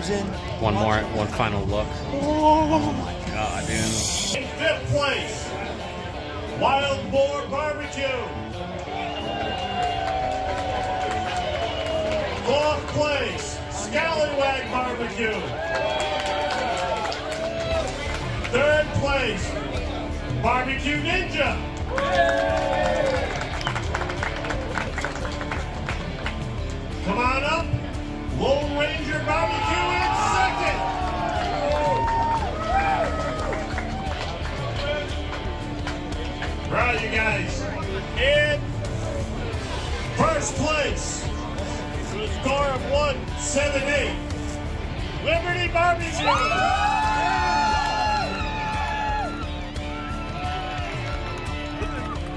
frozen. One final look. Oh my god, dude. In fifth place, Wild Boar Barbecue. Fourth place, Scallywag Barbecue. Third place, Barbecue Ninja. Come on up, Lone Ranger Barbecue in second. Right, you guys. In first place, with a score of 178, Liberty Barbecue.